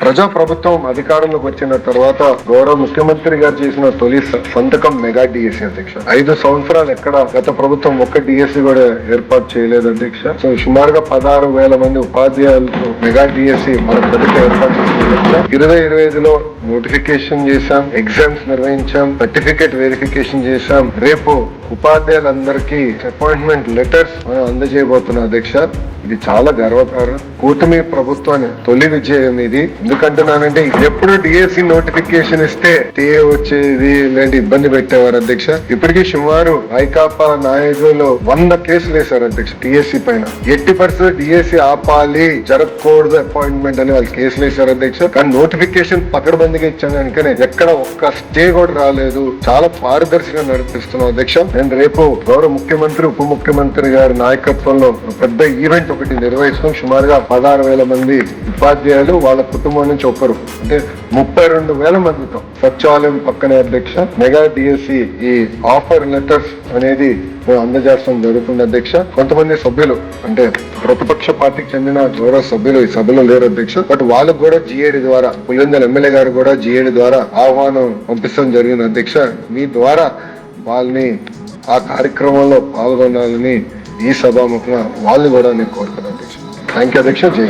ప్రజా ప్రభుత్వం అధికారంలోకి వచ్చిన తర్వాత గౌరవ ముఖ్యమంత్రి గారు చేసిన తొలి సంతకం మెగా డిఎస్సి అధ్యక్ష. 5 సంవత్సరాలు ఎక్కడ గత ప్రభుత్వం ఒక్క డిఎస్సి కూడా ఏర్పాటు చేయలేదు అధ్యక్ష. సో సుమారుగా 16,000 మంది ఉపాధ్యాయులతో మెగా డిఎస్సి మన ప్రజలకు ఏర్పాటు చేసిన 2025లో నోటిఫికేషన్ చేశాం, ఎగ్జామ్స్ నిర్వహించాం, సర్టిఫికేట్ వెరిఫికేషన్ చేశాం. రేపు ఉపాధ్యాయులందరికీ అపాయింట్మెంట్ లెటర్స్ మనం అందజేయబోతున్నాం అధ్యక్ష. ఇది చాలా గర్వకారం. కూటమి ప్రభుత్వాన్ని తొలి విజయం ఇది. ఎందుకంటున్నానంటే ఎప్పుడు డిఎస్సి నోటిఫికేషన్ ఇస్తే టీఏ వచ్చేది ఇలాంటి ఇబ్బంది పెట్టేవారు అధ్యక్ష. ఇప్పటికీ సుమారు వైకాపా నాయకులు 100 కేసులు వేశారు అధ్యక్ష టీఎస్సి పైన. 80% డిఎస్సి ఆపాలి, జరగకూడదు అపాయింట్మెంట్ అని వాళ్ళు కేసులు వేశారు అధ్యక్ష. కానీ నోటిఫికేషన్ పకడ్బందీగా ఇచ్చాను కనుకనే ఎక్కడ ఒక్క స్టే కూడా రాలేదు. చాలా పారదర్శకంగా నడిపిస్తున్నాం అధ్యక్ష. నేను రేపు గౌరవ ముఖ్యమంత్రి ఉప ముఖ్యమంత్రి గారి నాయకత్వంలో పెద్ద ఈవెంట్ ఒకటి నిర్వహిస్తాం. సుమారుగా 16,000 మంది ఉపాధ్యాయులు వాళ్ళ కుటుంబం నుంచి ఒకరు, అంటే 32,000 మందితో సచివాలయం పక్కనే అధ్యక్ష మెగా డిఎస్సి ఈ ఆఫర్ లెటర్స్ అనేది అందజేస్తాం జరుగుతుంది అధ్యక్ష. కొంతమంది సభ్యులు అంటే ప్రతిపక్ష పార్టీకి చెందిన గౌరవ సభ్యులు ఈ సభలో లేరు అధ్యక్ష. బట్ వాళ్ళకు కూడా జిఏడి ద్వారా పులివెందుల ఎమ్మెల్యే గారు కూడా జిఏడి ద్వారా ఆహ్వానం పంపించడం జరిగింది అధ్యక్ష. మీ ద్వారా వాళ్ళని ఆ కార్యక్రమంలో పాల్గొనాలని ఈ సభాముఖంగా వాళ్ళని కూడా నేను కోరుతున్నాను అధ్యక్ష. థ్యాంక్ యూ అధ్యక్ష. జై